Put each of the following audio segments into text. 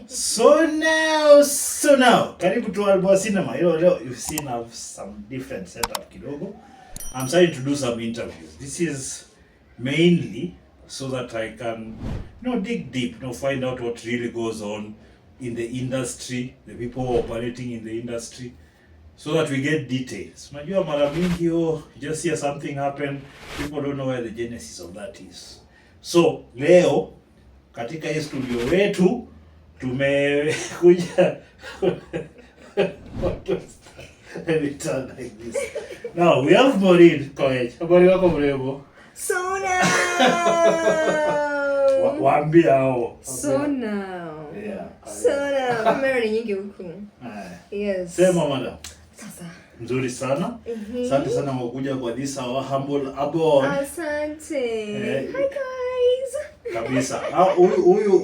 So now, karibu to Alboa Cinema. You've seen I've some different setup kidogo. I'm trying to do some interviews. This is mainly so that I can, dig deep, find out what really goes on in the industry, the people operating in the industry, so that we get details. Unajua mara mingi you just hear something happen, people don't know where the genesis of that is. So leo katika hii studio wetu tumekuja let me turn like this. Now we have Maureen, Koech. Habari wako mrembo? So now. Waambie hao. So now. Yeah. So now. Kamera ni nyingi huku. Yes. Sema madam. Sasa. Nzuri sana. Asante sana kwa kuja kwa this our humble abode. Asante. Hi guys. Kabisa.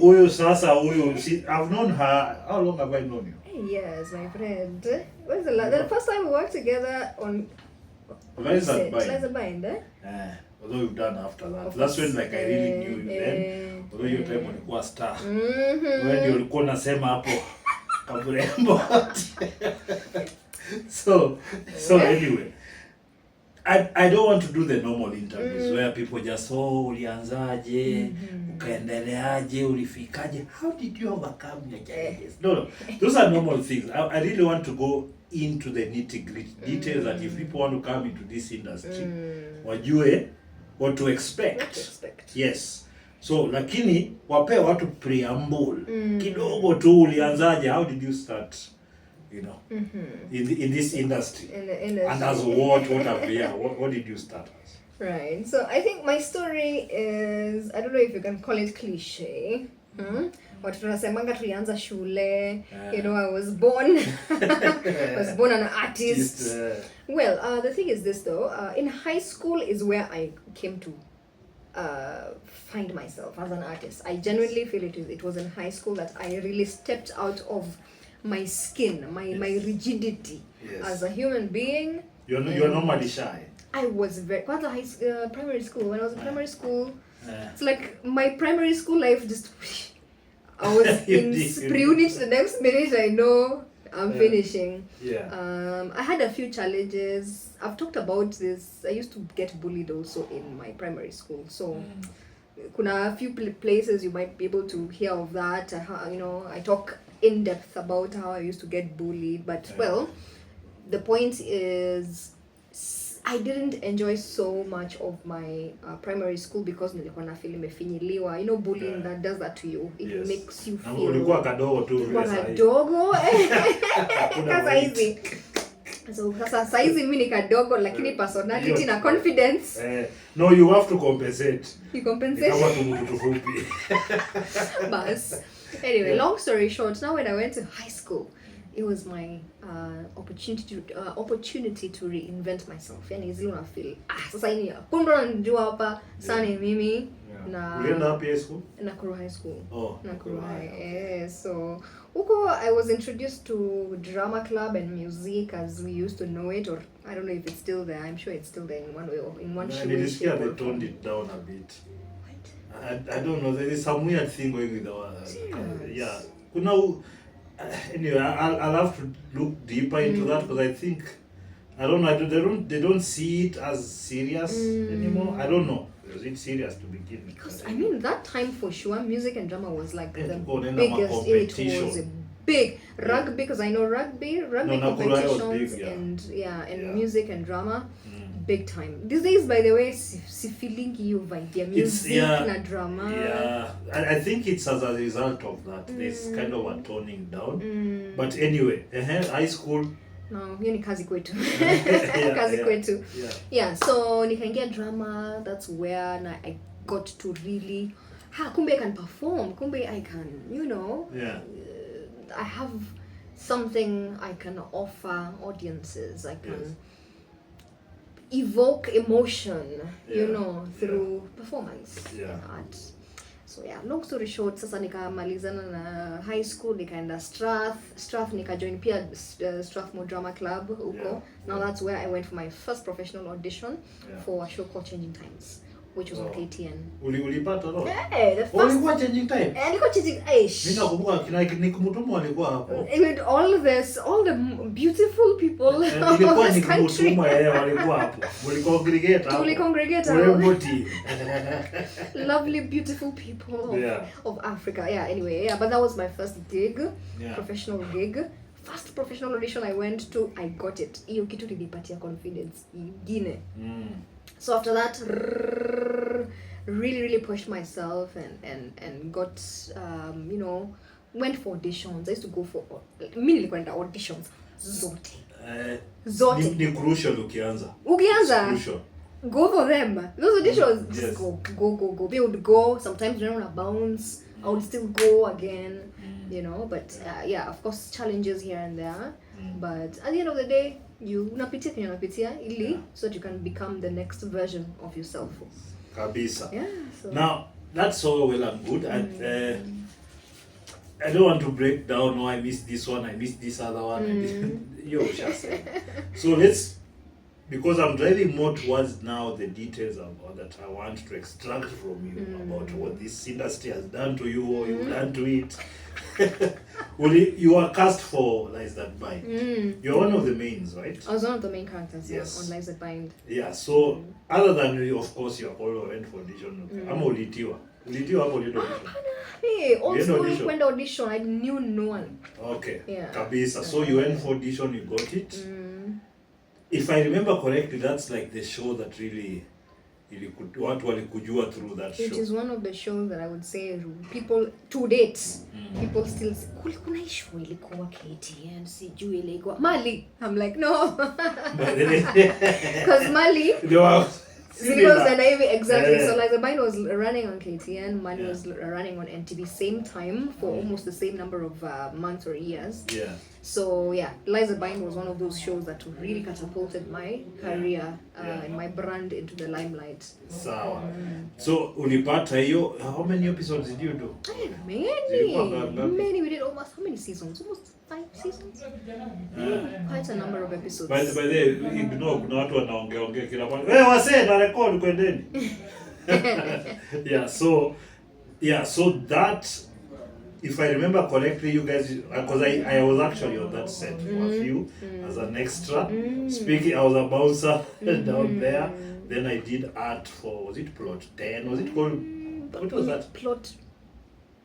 Huyu sasa I've known her. How long have I known you? Yes, my friend. When's the first time we worked together on Liza Bind, eh? Although you've done after that. That's when I really knew you then. Although your time ulikuwa star. When you ulikuwa unasema hapo kaburembo. So anyway, I don't want to do the normal interviews where people just ulianzaje, ukaendeleaje, ulifikaje, how did you overcome your challenges? No, those are normal things. I really want to go into the nitty-gritty details that if people want to come into this industry, wajue what to expect. Yes. So lakini wape watu preamble kidogo tu, ulianzaje, how did you start? In this industry. And as what did you start as? Right. So I think my story is, I don't know if you can call it cliche. But tunasemanga tulianza shule. I was born an artist. Well, the thing is this though, in high school is where I came to find myself as an artist. I genuinely feel it was in high school that I really stepped out of my skin, my rigidity as a human being. You're normally shy. I was primary school. When I was in primary school, it's like my primary school life just. I was in pre-unit. The next minute I know I'm finishing. Yeah. I had a few challenges. I've talked about this. I used to get bullied also in my primary school. So. Kuna a few places you might be able to hear of that. I talk in depth about how I used to get bullied, but well, the point is I didn't enjoy so much of my primary school because nilikuwa na feel nimefinyiliwa. Bullying that does that to you. It makes you feel ulikuwa kadogo tu vile kadogo. Kasa hizi. So sasa hizi mimi ni kadogo lakini personality na confidence. No, you have to compensate. You compensate. Kama mtu tufupi. But anyway, long story short, now when I went to high school, it was my opportunity to reinvent myself. Yani zile una feel sasa hivi kumbe najua hapa sana mimi na ulienda hapo high school? Nakuru High School. Nakuru High. So huko I was introduced to drama club and music as we used to know it, or I don't know if it's still there. I'm sure it's still there in one way or in one shape. They toned it down a bit. I don't know. There is some weird thing going with the anyway, I'll have to look deeper into that because I think I don't know. They don't see it as serious anymore. I don't know. Was it serious to begin with? Because I mean that time for sure, music and drama was like the biggest. It was a big rugby because I know rugby competitions and music and drama. Big time. These days, by the way, si feeling you vibe music and drama. Yeah, I think it's as a result of that. There's kind of a toning down. But anyway, high school. No, hiyo ni kazi kwetu. Kazi kwetu. Yeah, so nikaingia drama. That's where I got to really kumbe I can perform. Kumbe I can, I have something I can offer audiences. I can evoke emotion, through performance and art. So long story short, sasa nikamalizana na high school, nikaenda Strath nikajoin pia Strathmore Drama Club huko. Now that's where I went for my first professional audition for a show called Changing Times. which was on KTN. Ulipata no? Hey, the first. Ulikuwa changing time. Alikuwa changing ish. Mimi nakumbuka kina Nikumutumo alikuwa hapo. With all the beautiful people of Nilikuwa this country. Nikumutumo walikuwa hapo. Mulicongregate hapo. Tulicongregate hapo. Team. Lovely, beautiful people of Africa. Yeah, anyway, yeah, but that was my first gig, professional gig. First professional audition I went to, I got it. Hiyo kitu nilipatia confidence ingine. So after that, really pushed myself and got, you know, went for auditions. I used to go for, mimi nilikuwa naenda auditions zote. Ni crucial ukianza. Crucial. Go for them. Those auditions, just go. They would go. Sometimes they don't bounce. I would still go again, you know. But yeah, of course, challenges here and there. But at the end of the day, you unapitia ili so that you can become the next version of yourself. Kabisa. Yeah. So. Now that's all well and good. And I don't want to break down. I missed this one. I missed this other one. Yo, just so let's. Because I'm driving more towards now the details of that I want to extract from you about what this industry has done to you or you've done to it. You are cast for Lies That Bind. You're one of the mains, right? I was one of the main characters on Lies That Bind. Yeah, so other than you, of course, you all went for audition. I'm ulitiwa. Ulitiwa hapo ndio audition. Hey, also went audition. I knew no one. Okay. Yeah. Kabisa. So you went for audition, you got it. If I remember correctly, that's like the show that really watu walikujua through that show. It is one of the shows that I would say people to date, people still say, kuna show ilikuwa KTN, sijui ilikuwa Mali. I'm like, no. Because Mali exactly. So like the Bind was running on KTN, Mali was running on NTV same time for almost the same number of months or years. Yeah. So yeah, Lies That Bind was one of those shows that really catapulted my career and my brand into the limelight. Sawa. So ulipata hiyo, how many episodes did you do? Many. We did almost, how many seasons? Almost 5 seasons. Quite a number of episodes. By the way, kuna watu wanaongea kila mara. Wewe wasee na record kwendeni. So that, if I remember correctly, you guys, because I was actually on that set for a few as an extra. Speaking, I was a bouncer down there. Then I did art for, was it Plot 10? Was it called, what was that? Plot.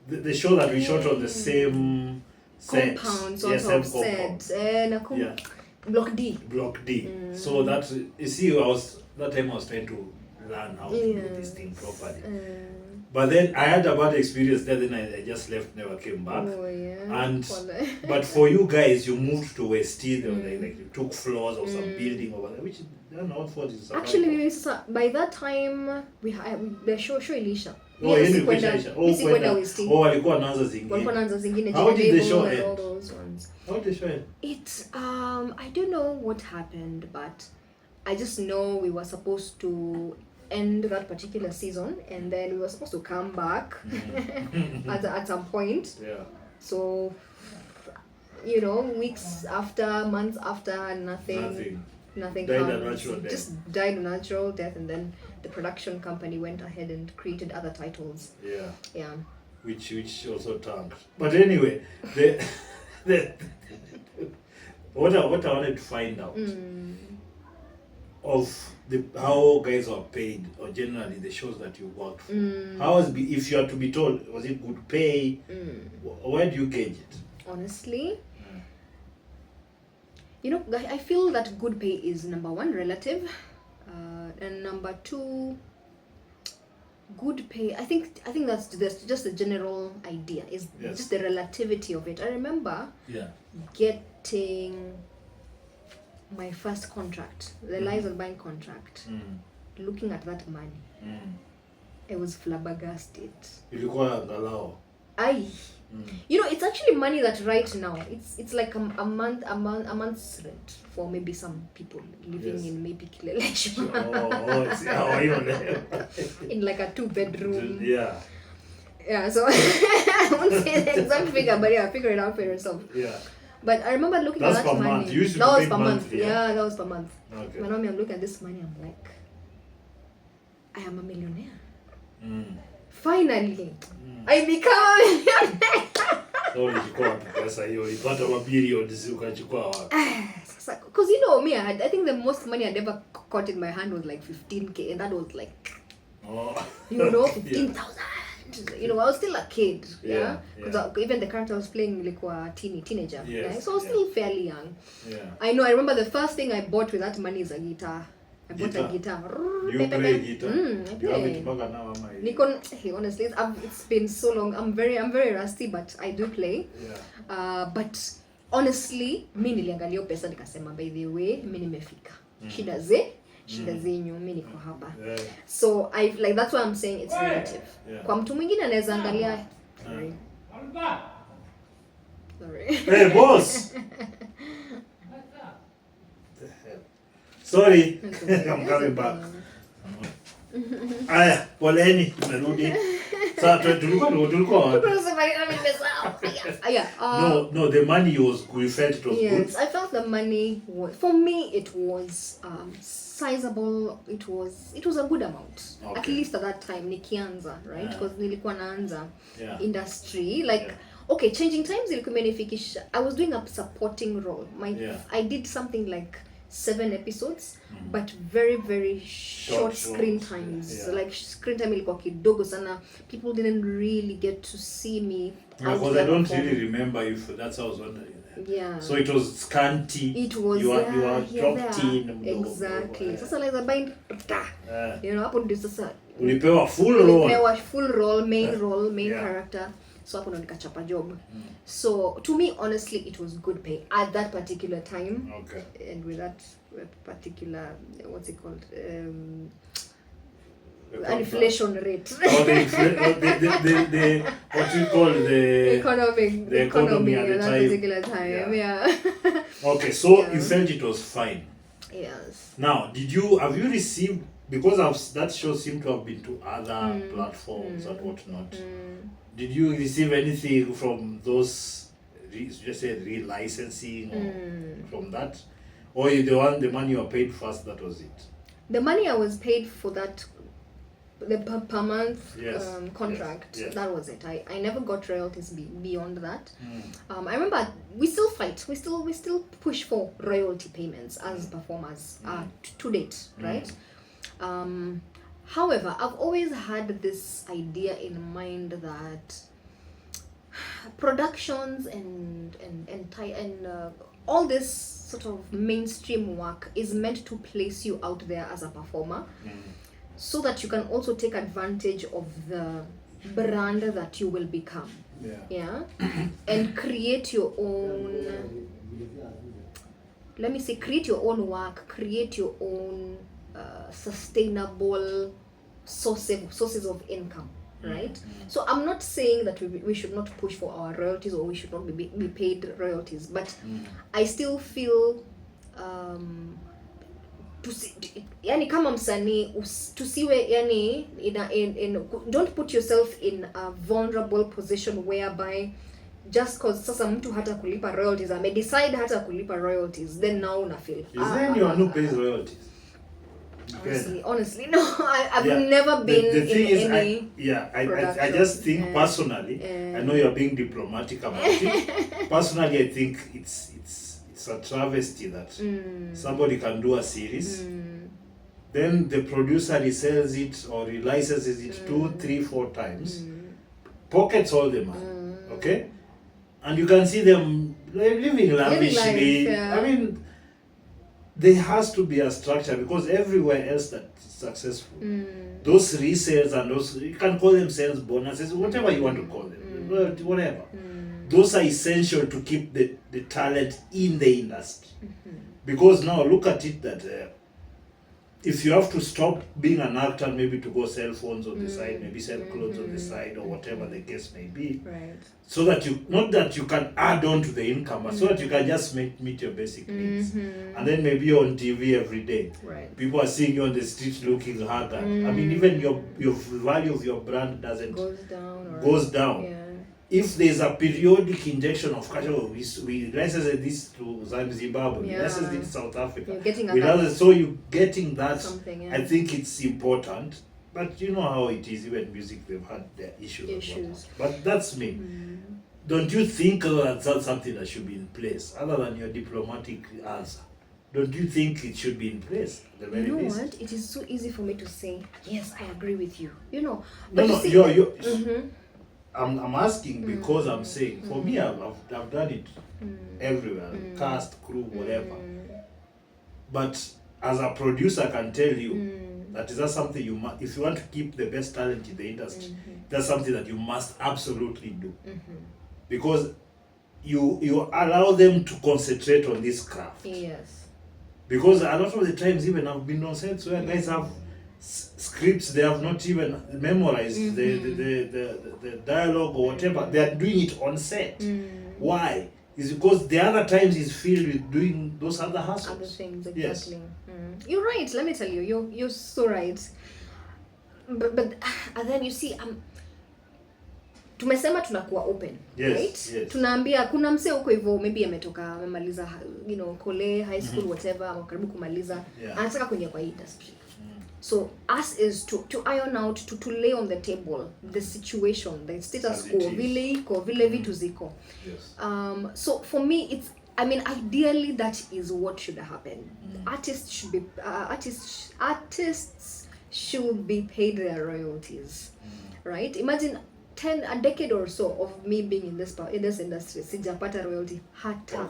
The show that we shot on the same set. Compound, set. Block D. So that, you see, that time I was trying to learn how to do this thing properly. But then I had a bad experience there, then I just left, never came back. But for you guys, you moved to West T, like you took floors of some building over there, which I don't know what is. Actually, by that time, we had the show Elisha. Walikuwa wanaanza zingine. How did the show end? All those ones. How did the show end? I don't know what happened, but I just know we were supposed to end that particular season, and then we were supposed to come back at some point. Yeah. So, you know, weeks after, months after, nothing died a natural death. Just died a natural death, and then the production company went ahead and created other titles. Yeah. Which also tanked. But anyway, what I wanted to find out of how guys are paid, or generally the shows that you worked for. If you are to be told, was it good pay? Where do you gauge it? Honestly, you know, I feel that good pay is number one, relative, and number two, good pay. I think that's just a general idea. Is just the relativity of it. I remember getting my first contract, the Lies That Bind contract. Looking at that money, I was flabbergasted. Ilikuwa angalau. You know, it's actually money that right now it's like a month's rent for maybe some people living in maybe Kilelesha. In like a 2-bedroom. Yeah, so I won't say the exact figure, but yeah, figure it out for yourself. Yeah. But I remember looking at that money. Month. That was per month. Yeah, that was per month. Okay. When I'm looking at this money, I'm like, I am a millionaire. Mm. Finally, I become a millionaire. So ulichukua pesa hiyo, ipata mabilions ukachukua wapi? Because you know me, I think the most money I'd ever caught in my hand was like 15K, and that was like, 15,000. You know, I was still a kid, because even the character I was playing like teenager, so I was still fairly young. I know. I remember the first thing I bought with that money is a guitar. I bought a guitar. You play guitar? I play. You have it back now, am I? Nikon, hey, honestly, it's been so long. I'm very rusty, but I do play. But honestly, mi niliangalia pesa nikasema, by the way, mi nimefika. Shida zenyu, mi niko hapa. So I like, that's why I'm saying it's relative. Kwa mtu mwingine anaweza angalia. Sorry. Hey boss. Sorry. I'm coming back. Aya, poleni tumerudi. Sasa tulikuwa No, the money was good. You felt it was good? Yes, I felt the money was, for me it was sizable. It was a good amount. At least at that time nikianza, right? Because nilikuwa naanza industry like okay, Changing Times ilikuwa imenifikisha. I was doing a supporting role. I did something like 7 episodes, but very short screen times. Like screen time ilikuwa kidogo sana. People didn't really get to see me. Because I don't really remember if that's how I was wondering. So it was scanty. It was you are dropped in. Exactly. Sasa like the bind, you know, hapo ndio sasa ulipewa full role. Ulipewa full role, main character. So hapo ndo nikachapa job. So to me, honestly, it was good pay at that particular time. And with that particular, what's it called? Inflation rate. The what you call the economy at the that time. particular time. Okay, so you felt it was fine. Yes. Now, have you received, because that show seemed to have been to other platforms and whatnot, did you receive anything from those, just say re-licensing or from that? Or the money you were paid first, that was it? The money I was paid for that, the per month contract, that was it. I never got royalties beyond that. I remember we still fight. We still push for royalty payments as performers to date, right? However, I've always had this idea in mind that productions and all this sort of mainstream work is meant to place you out there as a performer, so that you can also take advantage of the brand that you will become. And create your own, let me say, create your own work, create your own sustainable sources of income, right? So I'm not saying that we should not push for our royalties or we should not be paid royalties, but I still feel yani kama msanii tusiwe yani don't put yourself in a vulnerable position whereby just cause sasa mtu hata kulipa royalties decide hata kulipa royalties, then now una feel is there anyone who pays royalties? Honestly, no. I've never been in any. I just think personally, I know you're being diplomatic about it. Personally, I think it's a travesty that somebody can do a series, then the producer resells it or relicenses it 2, 3, 4 times, pockets all the money, okay, and you can see them living lavishly. I mean, there has to be a structure, because everywhere else that's successful, those resales and those, you can call them sales bonuses, whatever you want to call them, whatever. Those are essential to keep the talent in the industry. Because now look at it that if you have to stop being an actor, maybe to go sell phones on the side, maybe sell clothes on the side, or whatever the case may be, so that not that you can add on to the income, but so that you can just meet your basic needs. And then maybe you're on TV every day. People are seeing you on the street looking haggard. I mean, even your value of your brand goes down. If there's a periodic injection of cash, we license this to Zimbabwe, we license it to South Africa, so you're getting that. I think it's important. but you know how it is, even music, they've had their issues. Issues. But that's me. Don't you think that's something that should be in place, other than your diplomatic answer? Don't you think it should be in place at the very You know least? what? It is so easy for me to say, yes, I agree with you. You know, No, but no, you see, you're I'm asking because I'm saying, for me, I've done it everywhere, cast, crew, whatever. But as a producer, I can tell you that is that something you must, if you want to keep the best talent in the industry, that's something that you must absolutely do. Because you allow them to concentrate on this craft. yes. Because a lot of the times, even I've been on sets where guys have scripts they have not even memorized the dialogue or whatever. They are doing it on set. Why? Is because the other times is filled with doing those other hustles. Other things, Yes. exactly. You're right. Let me tell you, you're so right. But and then you see, tumesema tunakuwa open, Yes, right? yes. Tunaambia kuna msee huko hivyo, maybe ametoka amemaliza, you know, kole high school whatever, ama karibu kumaliza, anataka kuingia kwa industry. So us is to iron out, to lay on the table the situation, the status quo, vile vitu ziko. Yes. So for me, it's, I mean, ideally that is what should happen. Artists should be artists should be paid their royalties, right? Imagine a decade or so of me being in this industry, sijapata royalty hata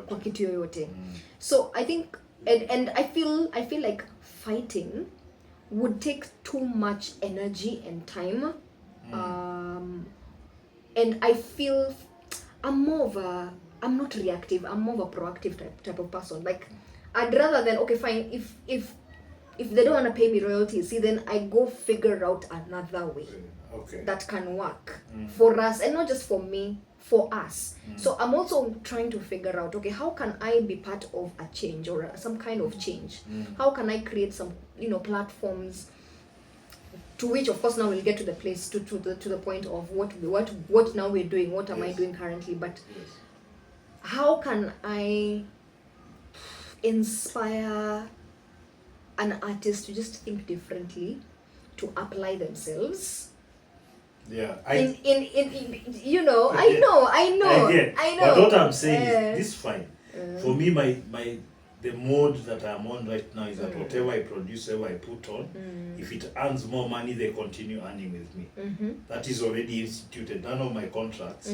kwa kitu yoyote. So I think, and I feel like fighting would take too much energy and time. And I feel I'm not reactive, I'm more of a proactive type of person. Like, I'd rather than, okay, fine, if they don't want to pay me royalties, see, then I go figure out another way that can work for us, and not just for me, for us. So I'm also trying to figure out, okay, how can I be part of a change or some kind of change? How can I create some, you know, platforms to which, of course, now we'll get to the place to the point of what now we're doing, what am I doing currently, but how can I inspire an artist to just think differently, to apply themselves? Yeah, in you know, I know. But what I'm saying is, this is fine. For me, the mode that I'm on right now is that whatever I produce, whatever I put on, if it earns more money, they continue earning with me. That is already instituted. None of my contracts,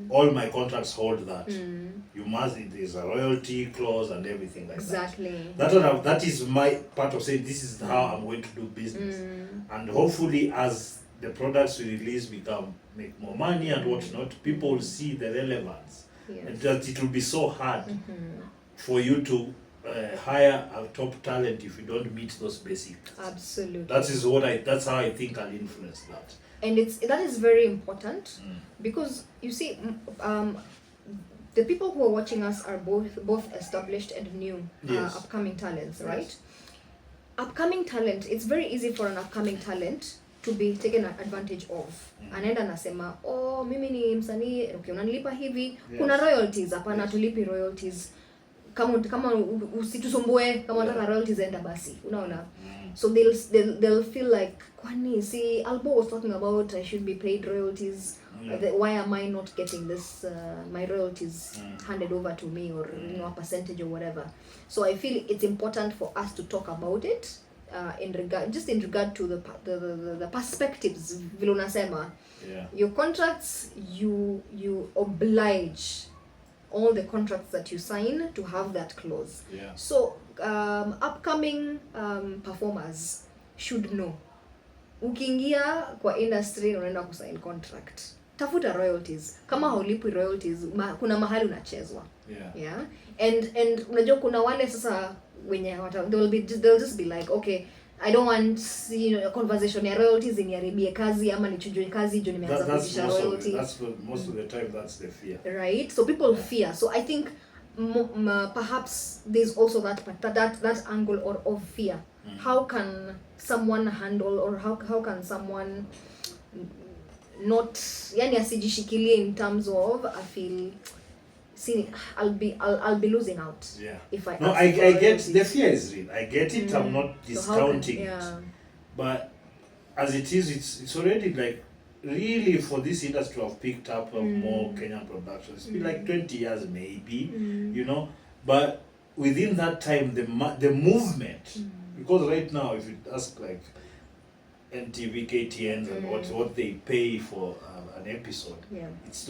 all my contracts hold that. You must, there's a royalty clause and everything like exactly. That is my part of saying this is how I'm going to do business. And hopefully, as the products we release make more money and whatnot, people will see the relevance. And that it will be so hard for you to hire a top talent if you don't meet those basics. Absolutely. That's how I think I'll influence that. And that is very important because you see, the people who are watching us are both established and new upcoming talents, right? Yes. Upcoming talent, it's very easy for an upcoming talent to be taken advantage of. Anaenda nasema, oh, mimi ni msanii, okay, unanilipa hivi, kuna royalties, hapana tulipi royalties. Kama usitusumbue, kama unataka royalties enda basi. Unaona? So they'll feel like, kwani, see, Albo was talking about I should be paid royalties. Why am I not getting this my royalties handed over to me, or you know, a percentage or whatever? So I feel it's important for us to talk about it in regard to the perspectives. Vile unasema, your contracts, you oblige all the contracts that you sign to have that clause. So upcoming performers should know, ukiingia kwa industry unaenda kusign contract, tafuta royalties. Kama haulipi royalties, kuna mahali unachezwa. And unajua kuna wale sasa wenye they'll just be like, okay, I don't want, you know, a conversation ya royalties iniharibie kazi ama nichujwe kazi juu nimeanza kuisha royalty. That's most of the time that's the fear. Right? So people fear. So I think perhaps there's also that angle of fear. How can someone handle, or how can someone not, yani asijishikilie in terms of, I feel, see, I'll be losing out if I. No, I get the fear is real. I get it. I'm not discounting it. But as it is, it's already like really for this industry to have picked up more Kenyan productions. It's been like 20 years maybe, you know, but within that time the movement, because right now if you ask like NTV, KTNs and what they pay for an episode, it's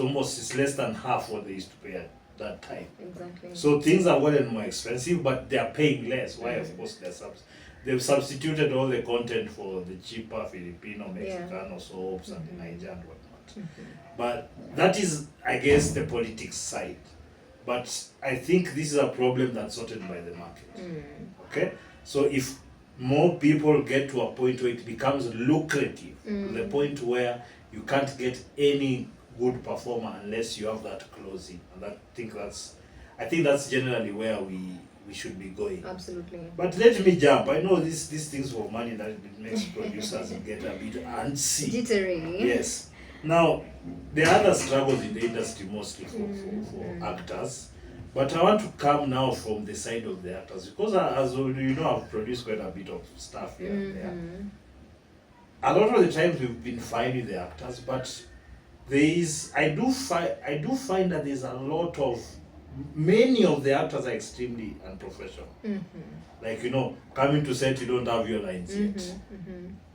less than half what they used to pay at that time. Exactly. So things are well and more expensive, but they are paying less. Why? Of course, they've substituted all the content for the cheaper Filipino, Mexicano soaps and the Niger and whatnot. But that is, I guess, the politics side. But I think this is a problem that's sorted by the market. Okay? So if more people get to a point where it becomes lucrative, to the point where you can't get any good performer unless you have that closing, and I think that's generally where we should be going. Absolutely. But let me jump. I know these things for money that it makes producers get a bit antsy. Jittery. Yes. Now, there are other struggles in the industry mostly for actors. But I want to come now from the side of the actors, because as you know, I've produced quite a bit of stuff here and there. A lot of the times we've been fine with the actors, but I do find that there's a lot of, many of the actors are extremely unprofessional. Like, you know, coming to set, you don't have your lines yet.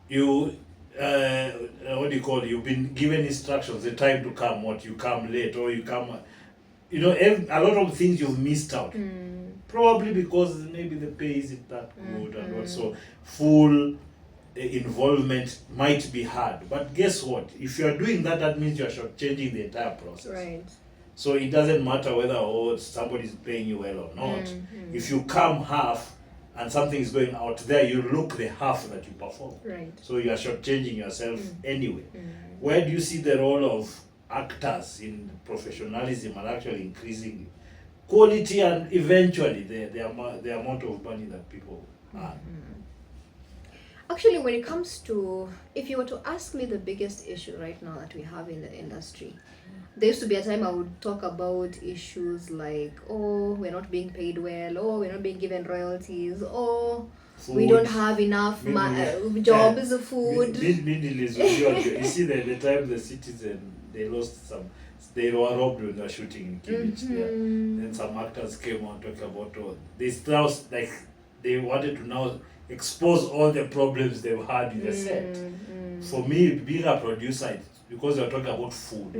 You what do you call it? You've been given instructions, the time to come, you come late, or you come, you know, a lot of things you've missed out. Probably because maybe the pay isn't that good, and also full involvement might be hard. But guess what? If you are doing that, that means you are shortchanging the entire process. Right. So it doesn't matter whether somebody's paying you well or not. If you come half and something is going out there, you look the half that you perform. Right. So you are shortchanging yourself anyway. Where do you see the role of actors in professionalism and actually increasing quality and eventually the amount of money that people earn? Actually, when it comes to, if you were to ask me the biggest issue right now that we have in the industry, there used to be a time I would talk about issues like, oh, we're not being paid well, oh, we're not being given royalties, oh, we don't have enough jobs, food. You see, the time the Citizen, they lost some, they were robbed when they were shooting in Koech there. Then some actors came on talking about, they wanted to now expose all the problems they've had with the set. For me, being a producer, because you're talking about food,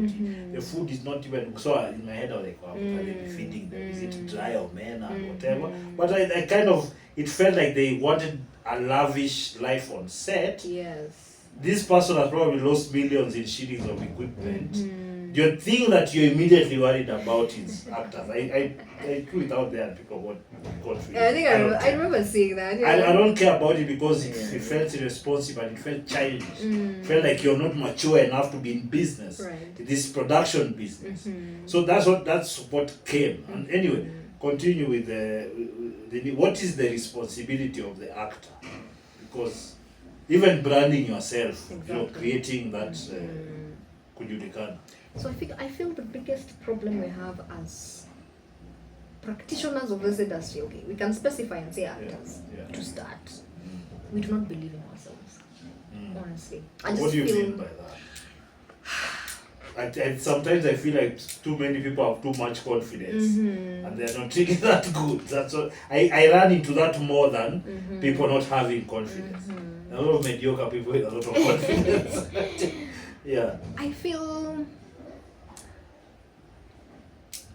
the food is not even, so in my head I was like, wow, are they feeding them? Is it dry or men and whatever? But I kind of, it felt like they wanted a lavish life on set. Yes. This person has probably lost millions in shillings of equipment. The thing that you're immediately worried about is actors. I threw it out there and people got confused. I think I remember seeing that. Yeah. I don't care about it because it felt irresponsible and it felt childish. It felt like you're not mature enough to be in business. Right. This production business. So that's what came. And anyway, continue with the what is the responsibility of the actor? Because even branding yourself, you know, creating that kujulikana. So I feel the biggest problem we have as practitioners of this industry, okay, we can specify and say actors to start. We do not believe in ourselves, honestly. What do you mean by that? Sometimes I feel like too many people have too much confidence and they're not really that good. That's what I run into that more than people not having confidence. A lot of mediocre people with a lot of confidence. Yeah.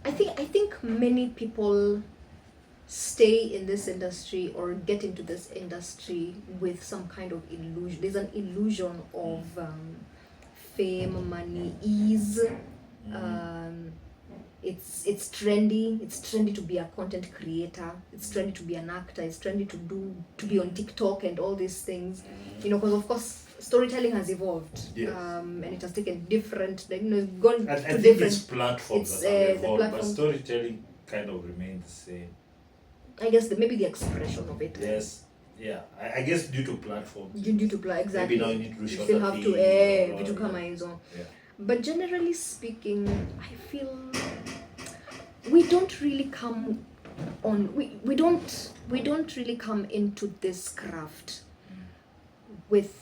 I think many people stay in this industry or get into this industry with some kind of illusion. There's an illusion of fame, money, ease. It's trendy. It's trendy to be a content creator. It's trendy to be an actor. It's trendy to be on TikTok and all these things. You know, because of course storytelling has evolved. Yes. And it has taken different, gone I to think different. it's platforms that have evolved, but platform, storytelling kind of remains the same. I guess maybe the expression of it. Yes. Yeah. I guess due to platforms. Due to exactly. Maybe now you need to do you shorter still have to vitu kama hizo. Yeah. But generally speaking, I feel we don't really come on. We don't really come into this craft with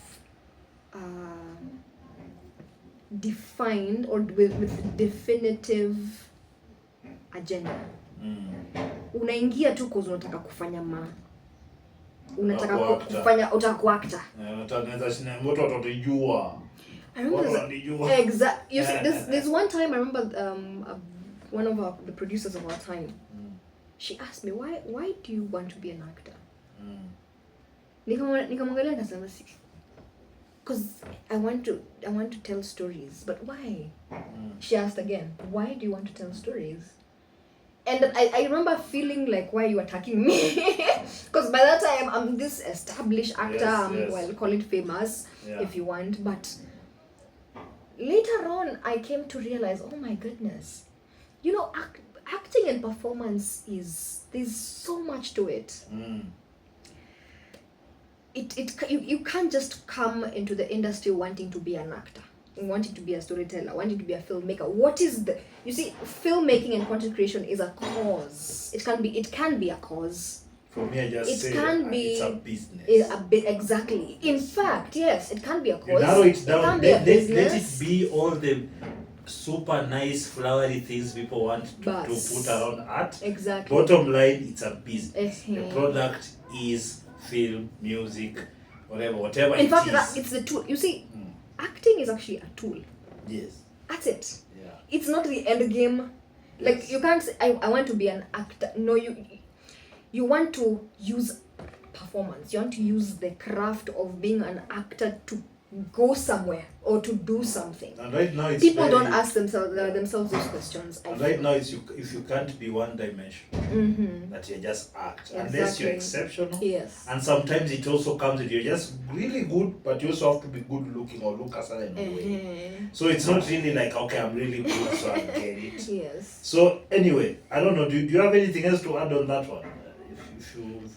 defined or with definitive agenda. Unaingia tu cause unataka kufanya unataka utaka kuactor. I remember exactly. You see, there's one time I remember one of the producers of our time. She asked me why do you want to be an actor? Nikamwangalia nikasema because I want to tell stories. But why? She asked again, why do you want to tell stories? And I remember feeling like, why are you attacking me? Because by that time I'm this established actor. Well, call it famous if you want. But later on I came to realize, oh my goodness, you know, acting and performance there's so much to it. You can't just come into the industry wanting to be an actor, wanting to be a storyteller, wanting to be a filmmaker. You see, filmmaking and content creation is a cause. It can be a cause. For me, I just it's a business. Exactly. In fact, yes, it can be a cause. You narrow it down. Let it be all the super nice flowery things people want to put around art. Exactly. Bottom line, it's a business. The product is film, music, whatever. In fact, it's the tool. You see, acting is actually a tool. Yes. That's it. Yeah. It's not the end game. Like you can't say, I want to be an actor. No, you want to use performance. You want to use the craft of being an actor to go somewhere or to do something. And right now, people don't ask themselves those questions. And right now, if you can't be one dimension, that you just act, unless you're exceptional. Yes. And sometimes it also comes that you're just really good, but you also have to be good looking or look a certain way. So it's not really like, okay, I'm really good, so I get it. Yes. So anyway, I don't know. Do you have anything else to add on that one?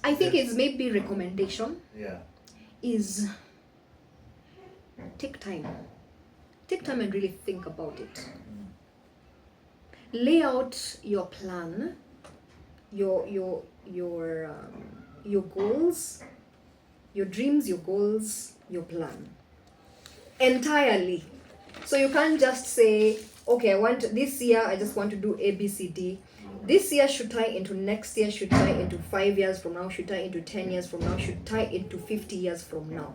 I think it's maybe recommendation. Yeah. Is take time and really think about it. Lay out your plan, your goals, your dreams, your goals, your plan entirely. So you can't just say, okay, this year I just want to do ABCD. This year should tie into next year, should tie into 5 years from now, should tie into 10 years from now, should tie into 50 years from now.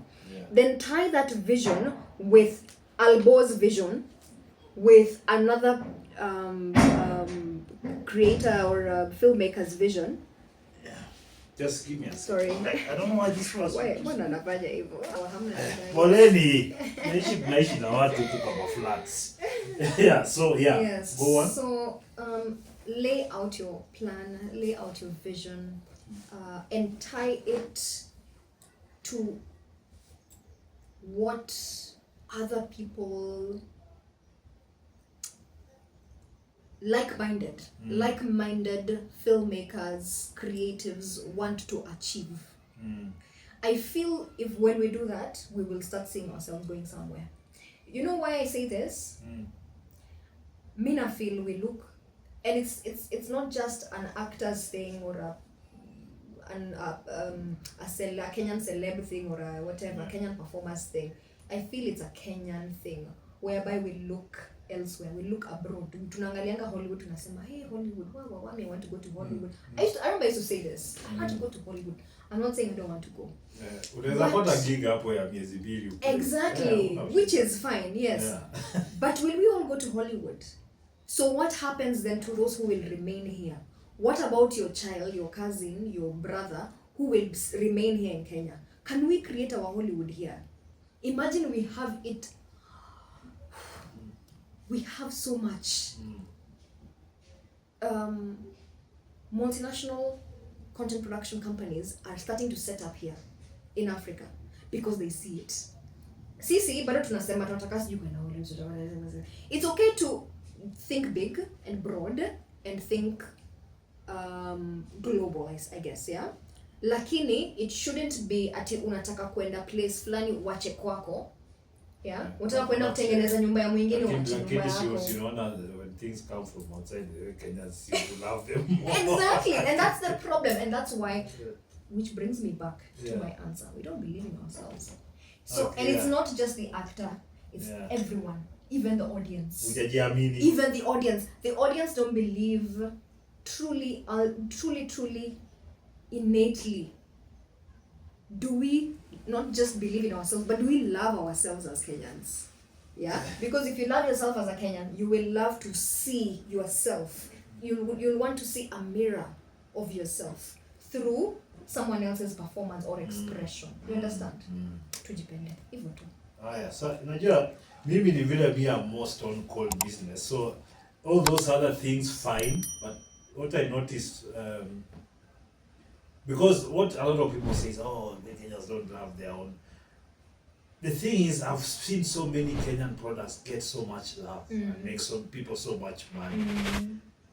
Then tie that vision with Albo's vision, with another creator or filmmaker's vision. Yeah. Just give me a story. I don't know why this was. Mbona anafanya hivyo? Poleni. Naishi na watu tu kama flats. Yeah, so yes. Go on. So lay out your plan, lay out your vision, and tie it to what other people like-minded filmmakers, creatives want to achieve. I feel if when we do that, we will start seeing ourselves going somewhere. You know why I say this? Mina feel we look, and it's not just an actor's thing or a Kenyan celeb thing or a whatever, Kenyan performance thing. I feel it's a Kenyan thing whereby we look elsewhere, we look abroad. Tunaangalianga Hollywood, tunasema, hey, Hollywood, wow, I want to go to Hollywood. I remember I used to say this, I want to go to Hollywood. I'm not saying I don't want to go. Exactly, which is fine, yes. Yeah. But will we all go to Hollywood? So what happens then to those who will remain here? What about your child, your cousin, your brother, who will remain here in Kenya? Can we create our Hollywood here? Imagine we have it. We have so much. Multinational content production companies are starting to set up here in Africa because they see it. Sisi bado tunasema tunataka sijui kwenda Hollywood. It's okay to think big and broad and think global, I guess, yeah. Lakini it shouldn't be ati unataka kwenda place fulani uache kwako. Yeah, unataka kwenda kutengeneza nyumba ya mwingine uache nyumba yako. When things come from outside, Kenyans seem to love them more. Exactly, and that's the problem, and that's why, which brings me back to my answer. We don't believe in ourselves. So, Okay, and it's yeah. not just the actor, it's Yeah. everyone, even the audience. Hujajiamini. Even the audience. The audience don't believe truly, innately. Do we not just believe in ourselves, but do we love ourselves as Kenyans? Yeah? Because if you love yourself as a Kenyan, you will love to see yourself. You'll want to see a mirror of yourself through someone else's performance or expression. You understand? Tujipende. Hivyo tu. Aya, so unajua mimi ni vile me am more stone cold business. So all those other things fine, but what I noticed because what a lot of people say is, oh, the Kenyans don't love their own. The thing is, I've seen so many Kenyan products get so much love and make some people so much money.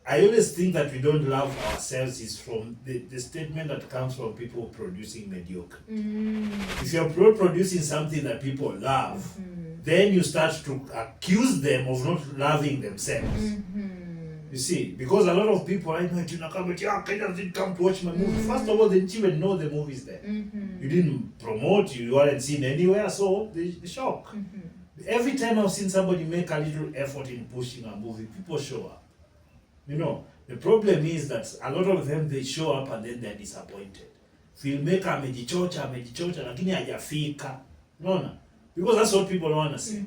I always think that we don't love ourselves is from the statement that comes from people producing mediocre. If you're producing something that people love, then you start to accuse them of not loving themselves. You see, because a lot of people I know, Kenyans didn't come to watch my movie. First of all, they didn't even know the movie's there. You didn't promote, you weren't seen anywhere, so the shock. Every time I've seen somebody make a little effort in pushing a movie, people show up. You know, the problem is that a lot of them, they show up and then they're disappointed. Filmmaker amejichocha, lakini hajafika. No. Because that's what people want to see.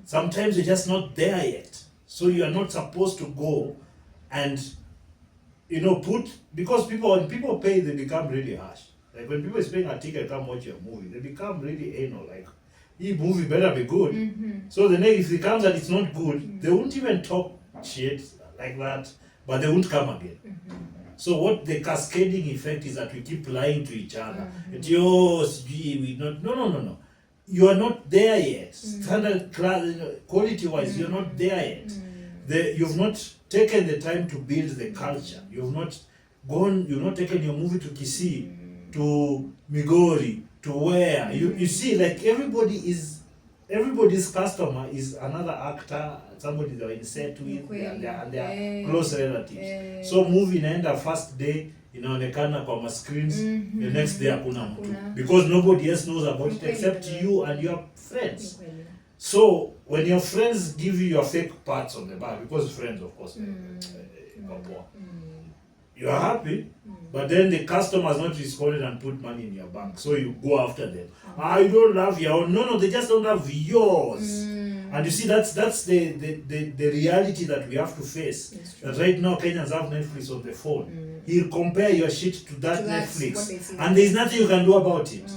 Sometimes you're just not there yet. So you are not supposed to go and, you know, because when people pay, they become really harsh. Like when people is paying a ticket to come watch your movie, they become really anal. Like, this movie better be good. So the next, if it comes and it's not good, they won't even talk shit like that, but they won't come again. So what the cascading effect is that we keep lying to each other. And no. You are not there yet. Standard class, quality wise, you're not there yet. You've not taken the time to build the culture. You've not taken your movie to Kisii, to Migori, to where. You see, like everybody's customer is another actor, somebody they were in set with, and their close relatives. So movie inaenda first day inaonekana kwa ma screens, the next day hakuna mtu, because nobody else knows about it except you and your friends. So when your friends give you your fake parts on the back, because friends of course, you are happy, but then the customer has not responded and put money in your bank, so you go after them. You don't love your own. No, they just don't have yours. And you see, that's the reality that we have to face. That right now Kenyans have Netflix on the phone. He'll compare your shit to that Netflix, and there's nothing you can do about it.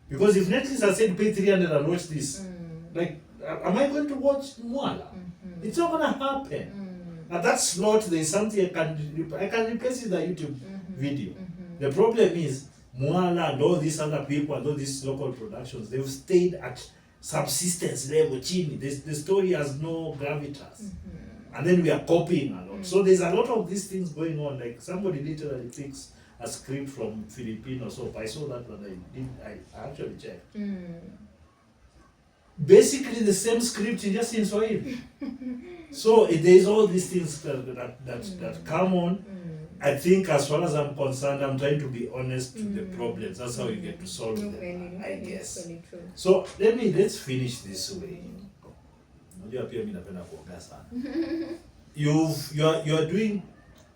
Because if Netflix has said pay 300 and watch this, like, am I going to watch Mwala? It's not gonna happen. At that slot, there's something I can replace it with a YouTube video. The problem is Mwala and all these other people and all these local productions, they've stayed at subsistence level, chini. The story has no gravitas. And then we are copying a lot. So there's a lot of these things going on. Like somebody literally picks a script from Filipino soap. I saw that when I actually checked. Basically the same script, just in Swahili. So there's all these things that come on. I think as far as I'm concerned, I'm trying to be honest to the problems. That's how you get to solve them, I guess. So let's finish this way.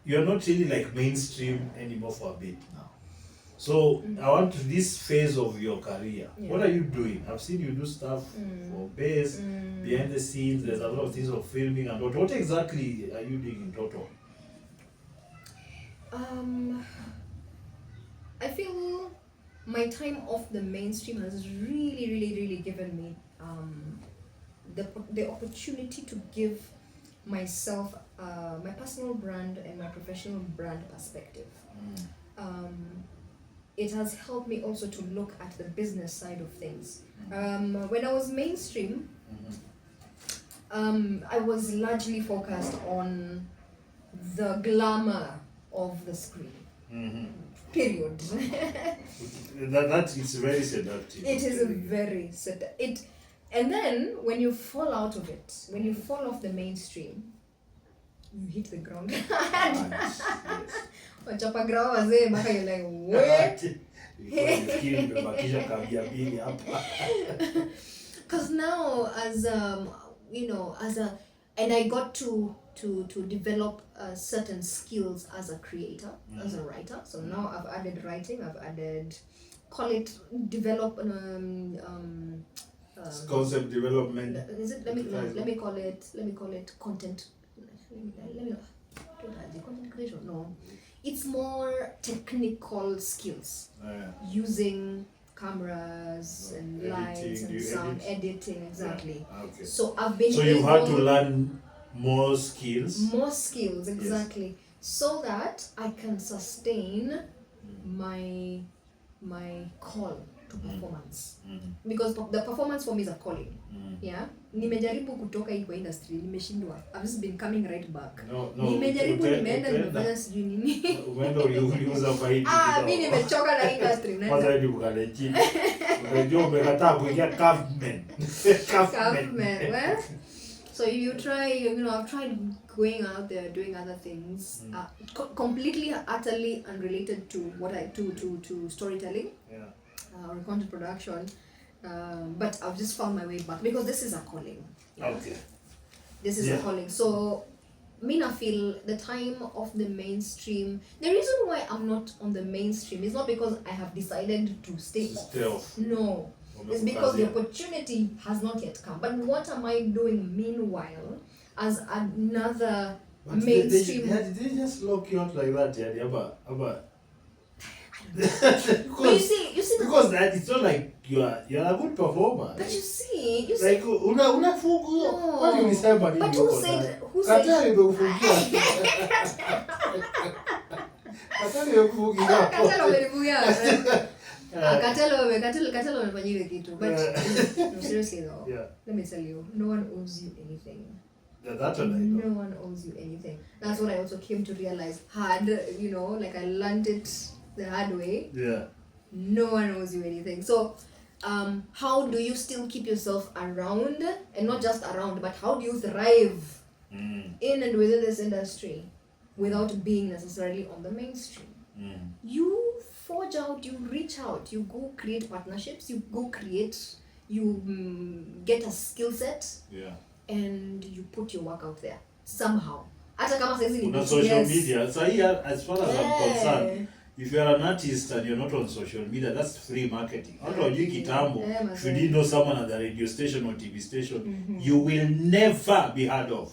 You're not really like mainstream anymore for a bit now. So I want to this phase of your career. What are you doing? I've seen you do stuff for base, behind the scenes. There's a lot of things of filming and what exactly are you doing in total? I feel my time off the mainstream has really given me the opportunity to give myself my personal brand and my professional brand perspective. It has helped me also to look at the business side of things. When I was mainstream, I was largely focused on the glamour of the screen. Period. that is very seductive. It is a very seductive. And then when you fall out of it, when you fall off the mainstream, you hit the ground. Wachapa ground wazee, maka you're like, what? Nifikiri nimebakisha kabia mbili hapa. Because now as you know, and I got to develop certain skills as a creator, as a writer. So now I've added writing, I've added, call it develop Concept development. Is it? Let me call it content. Let me content creation. No, it's more technical skills. Using cameras and lights and sound editing, exactly. Okay. So I've been. So you've had to learn more skills. More skills, exactly, yes. So that I can sustain my call to performance. Because the performance for me is a calling. Yeah. Nimejaribu kutoka hii kwa industry, nimeshindwa. I've just been coming right back. Nimejaribu nimeenda nimefanya sijui nini. Umeenda uliuza faidi. Mimi nimechoka na industry. Kwanza hadi ukale chini. Unajua umekataa kuingia government. Well, so if you try, I've tried going out there doing other things, completely, utterly unrelated to what I do to storytelling, or content production, but I've just found my way back because this is a calling. Okay. This is a calling. So, I feel the time of the mainstream. The reason why I'm not on the mainstream is not because I have decided to stay off. No. It's because the opportunity has not yet come. But what am I doing meanwhile as another mainstream? They just lock you out like that, yeah. You see, because that it's not like you're a good performer. But you see, like unafunga. Kwani ulisema nini? But who said? Katari umeufungia. Katari umeufungia. Katari umeufungia. Katelo wamefanyia kitu, but no, seriously though, let me tell you, no one owes you anything. That's what I know. No one owes you anything. That's what I also came to realize hard, like I learned it the hard way. Yeah. No one owes you anything. So, how do you still keep yourself around, and not just around, but how do you thrive in and within this industry without being necessarily on the mainstream? You forge out, you reach out, you go create partnerships, you go create, you get a skill set, and you put your work out there somehow. Hata kama saizi ni social media. So here, as far as I'm concerned, if you are an artist and you're not on social media, that's free marketing. If you didn't know someone at the radio station or TV station, you will never be heard of.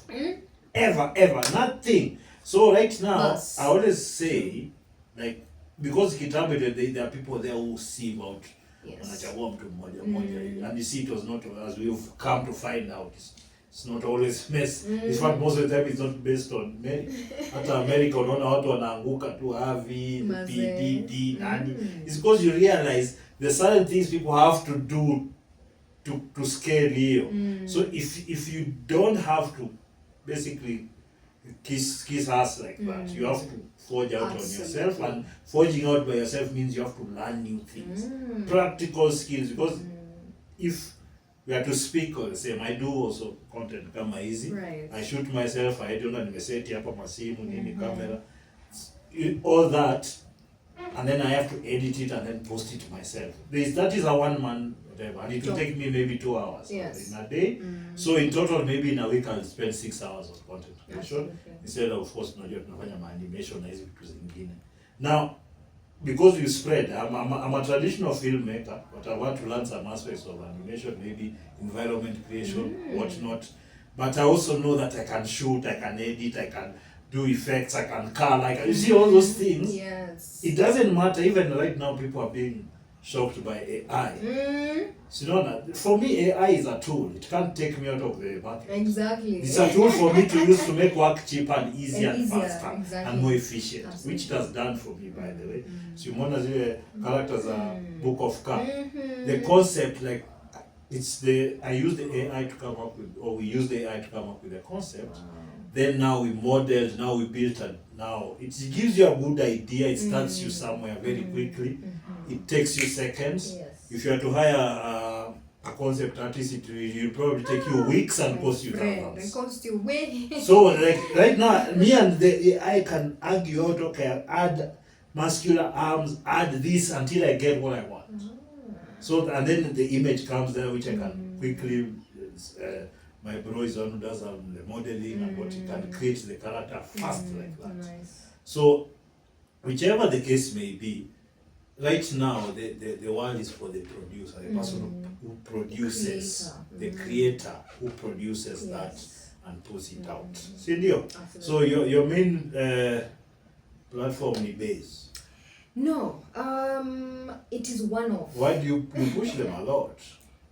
Ever, nothing. So right now, I always say, like, because kitambo there are people there who sieve out. Wanachagua mtu mmoja. And you see, it was not, as we've come to find out, it's not always mess. In fact, most of the time it's not based on hata America unaona watu wanaanguka tu Harvey, PDD, nani. It's because you realize there's certain things people have to do to scale you. So if you don't have to basically kiss ass like that, you have to forge out on yourself, and forging out by yourself means you have to learn new things, practical skills, because if we are to speak all the same, I do also content kama easy. I shoot myself, I don't know, nimeseti hapa masimu nini camera, all that, and then I have to edit it and then post it myself. That is a one-man whatever, and it will take me maybe 2 hours in a day. So in total, maybe in a week I'll spend 6 hours of content creation, instead of course tunafanya animation na hizi vitu zingine. Now, because we spread, I'm a traditional filmmaker, but I want to learn some aspects of animation, maybe environment creation, whatnot. But I also know that I can shoot, I can edit, I can do effects, I can color, you see all those things. It doesn't matter. Even right now, people are being shocked by AI. So for me, AI is a tool. It can't take me out of the market. Exactly. It's a tool for me to use to make work cheaper and easier and faster and more efficient, which it has done for me, by the way. So you want to characters are Book of Ka. The concept, like, I use the AI to come up with, or we use the AI to come up with a concept. Then now we modeled, now we built, and now it gives you a good idea. It starts you somewhere very quickly. It takes you seconds. If you are to hire a concept artist, it will probably take you weeks and cost you hours. It costs you way. So like right now, me and the AI can argue out, okay, add muscular arms, add this until I get what I want. So, and then the image comes there, which I can quickly, my bro is one who does the modeling and what he can create the character fast like that. Nice. So, whichever the case may be, right now the world is for the producer, the person who produces, the creator who produces that and puts it out. Sindio? So your main platform is base. No, it is one of. Why do you push them a lot?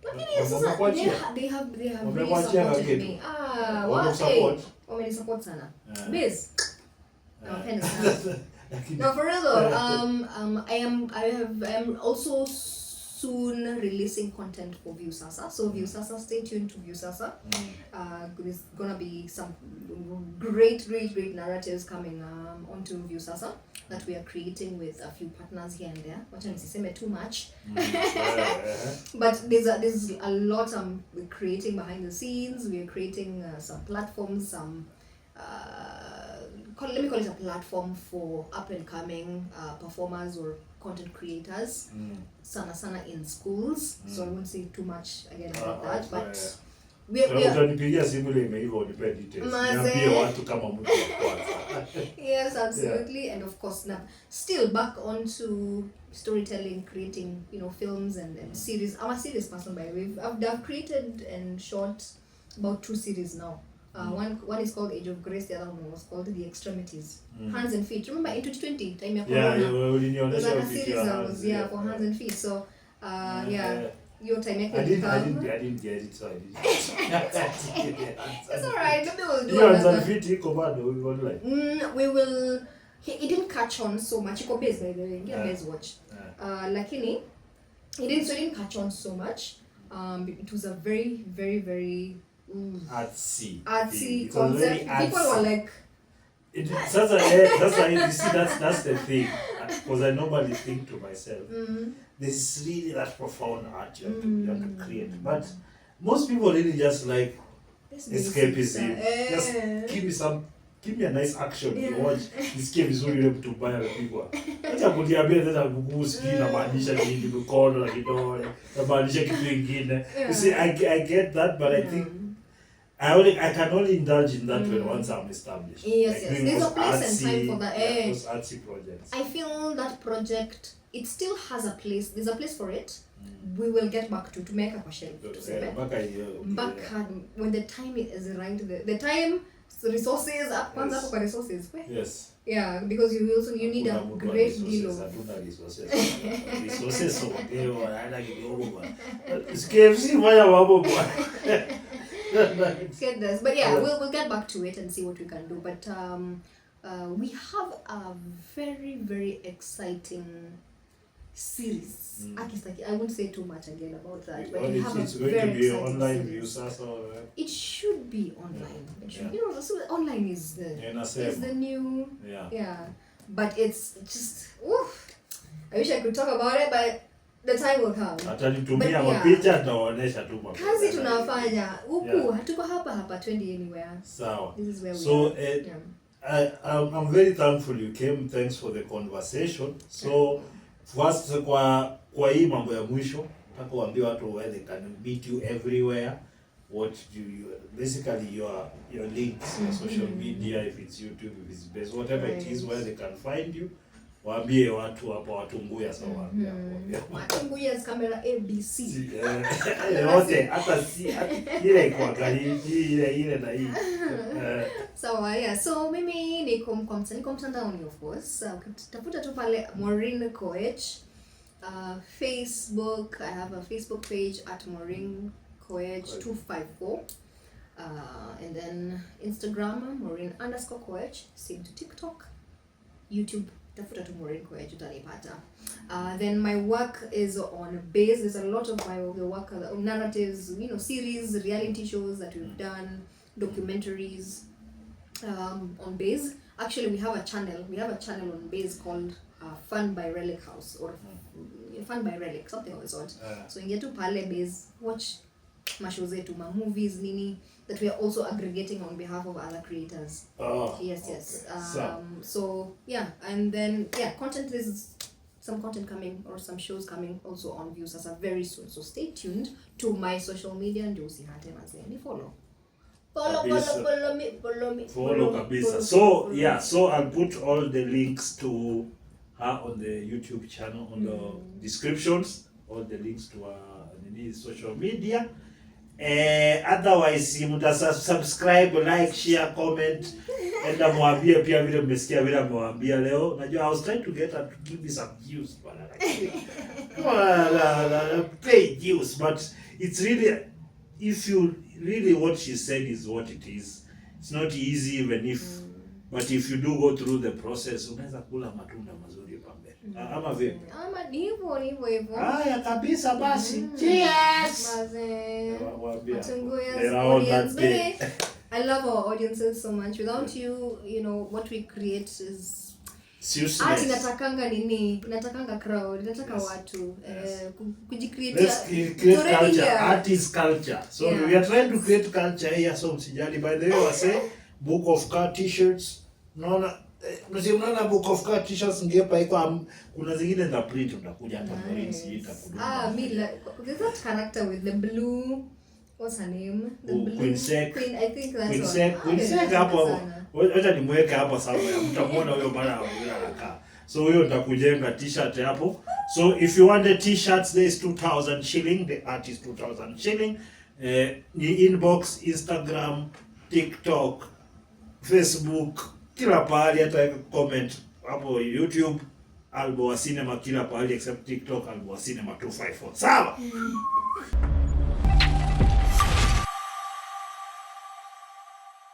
Lakini sasa they have really supported me. Wamenisupport sana. Base. Napenda sana. No, for real though. I am also soon releasing content for Viusasa. So Viusasa, stay tuned to Viusasa. There's gonna be some great narratives coming onto Viusasa that we are creating with a few partners here and there. But I'm saying too much. But there's a lot we're creating behind the scenes. We are creating some platforms, let me call it a platform for up and coming performers or content creators. Sana in schools. So I won't say too much again about that, but utanipigia simu ile imeiva unipe details. Niambie watu kama mtu wa kwanza. Yes, absolutely. And of course now still back onto storytelling, creating, films and series. I'm a series person by the way. I've created and shot about 2 series now. One is called Age of Grace, the other one was called The Extremities. Hands and Feet. Remember in 2020, time ya corona? Yeah, there's like a series that was for Hands and Feet. So your time I didn't get it, so I didn't. It's alright, maybe we'll do Hands and Feet we will. It didn't catch on so much. Iko base by the way. Get base watch. Lakini it didn't catch on so much. It was a very artsy concept. People were like, that's the thing, because I normally think to myself, this is really that profound art you have to create, but most people really just like escapism. Just give me a nice action. You watch nisikie vizuri ile mtu mbaya amepigwa. Acha kuniambia tena kugusi na maanisha nini mkono na kidole na maanisha kitu kingine. You see, I get that, but I think I can only indulge in that when once I'm established. Yes. There's a place and time for that. Those artsy projects. I feel that project, it still has a place. There's a place for it. We will get back to make a shelf. Back when the time is right. The time, the resources, resources. Yes. Yeah, because you need a great deal of resources. Get this. But yeah, we'll get back to it and see what we can do. But we have a very exciting series. I won't say too much again about that. But it's going to be online views or it should be online. It should, so online is the new But it's just I wish I could talk about it, but the time will come. Atanitumia mapicha naonesha tu mapicha. Kazi tunafanya huku hatuko hapa twendi anywhere. Sawa. This is where we are. I'm very thankful you came. Thanks for the conversation. So first kwa hii mambo ya mwisho nataka kuambia watu where they can meet you everywhere. What do you basically your links, your social media, if it's YouTube, if it's best, whatever it is, where they can find you. Waambie watu hapo watunguya sawa waambia. Watunguya kamera ABC. Yote hata ile kwa gari ile na hii. Sawa, so mimi niko mtandaoni of course. Ukitafuta tu pale Maureen Koech. Facebook, I have a Facebook page at Maureen Koech 254. And then Instagram Maureen_Koech, same to TikTok, YouTube. Tafuta tu Maureen Koech utanipata. Then my work is on base. There's a lot of the work, narratives, series, reality shows that we've done, documentaries on base. Actually, we have a channel. We have a channel on base called Fun by Relic House or Fun by Relic, something of the sort. So you get to pale base, watch mashows zetu, ma movies nini, that we are also aggregating on behalf of other creators. Yes. So yeah, and then content is some content coming or some shows coming also on View Sasa very soon. So stay tuned to my social media and usihate mazeni follow. Follow me. Kabisa. So I'll put all the links to her on the YouTube channel on the descriptions, all the links to her social media. Otherwise subscribe, like, share, comment. Enda mwambie pia vile mmesikia vile mwambia leo. Najua I was trying to get her to give me some views but pay views, but it's really, if you really what she said is what it is. It's not easy even if but if you do go through the process unaweza kula matunda mazuri pambe. Ama vipi? Ama hivyo. Haya kabisa basi. Cheers. I love our audiences so much. Without you, what we create is art inatakanga crowd, inataka watu kujicreate. Let's create culture. Art is culture. So we are trying to create culture here, so msijali. By the way, wase book of car t-shirts. Unaona book of car t-shirts ngepa iko kuna zingine za print utakuja hata Maureen siita kudumu. There's that character with the blue, what's her name? The blue Queen, I think that's Queen hapo. Wacha nimweke hapa sawa, mtamwona huyo bana anakaa. So huyo nitakujenga t-shirt hapo. So if you want the t-shirts, there is 2,000 shilling. The art is 2,000 shilling. Ni inbox, Instagram, TikTok, Facebook, kila pahali, hata comment hapo YouTube, Albo wa Cinema kila pahali except TikTok, Albo wa Cinema 254. Sawa?